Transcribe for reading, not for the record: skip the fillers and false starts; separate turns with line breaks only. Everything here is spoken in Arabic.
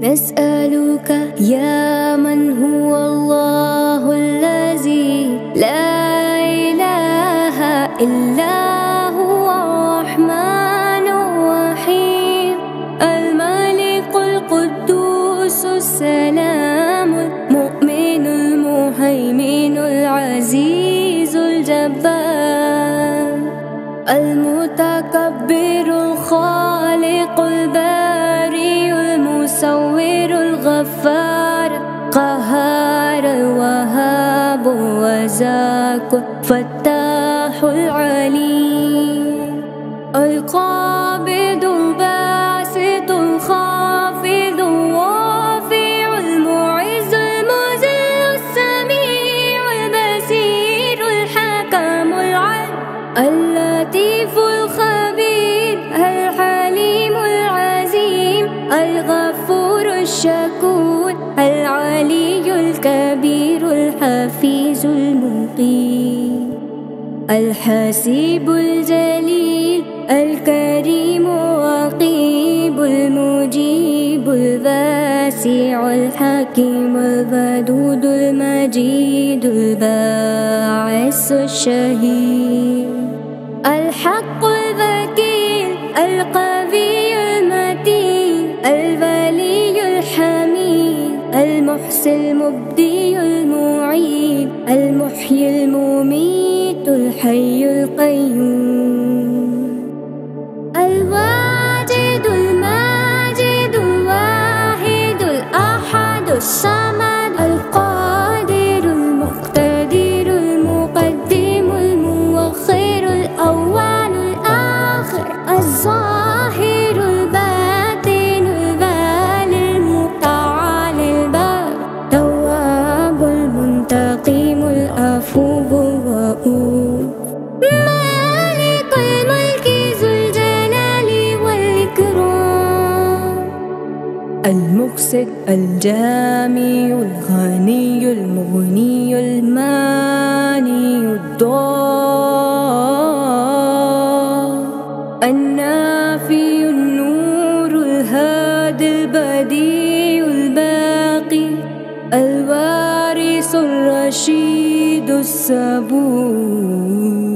نسألك يا من هو الله الذي لا إله إلا هو الرحمن الرحيم الملك القدوس السلام المؤمن المهيمن العزيز الجبار المتكبر الخالق الباري المصور الغفار قهار الوهاب الرزاق فتاح العليم القابض الباسط الخافض الرافع المعز المذل السميع البصير الحكم العدل اللطيف الخبير الحليم العظيم الغفور الشكور العلي الكبير الحفيظ المقيم الحسيب الجليل الكريم الرقيب المجيب الواسع الحكيم الودود المجيد الباعث الشهيد الحق الوكيل القوي المتين الولي الحميد المحسن المبدي المعيد المحيي المميت الحي القيوم الواجد الماجد الواحد الأحد الصمد القادر المقتدر المقدم المؤخر الأول الآخر الظاهر الباطن البالي المتعال البار تواب المنتقم العفو الرؤوف مالك الملك ذو الجلال والإكرام المقسط الجامع الغني المغني الماني الضار النافي النور الهادي البديع الباقي الوارث الرشيد الصبور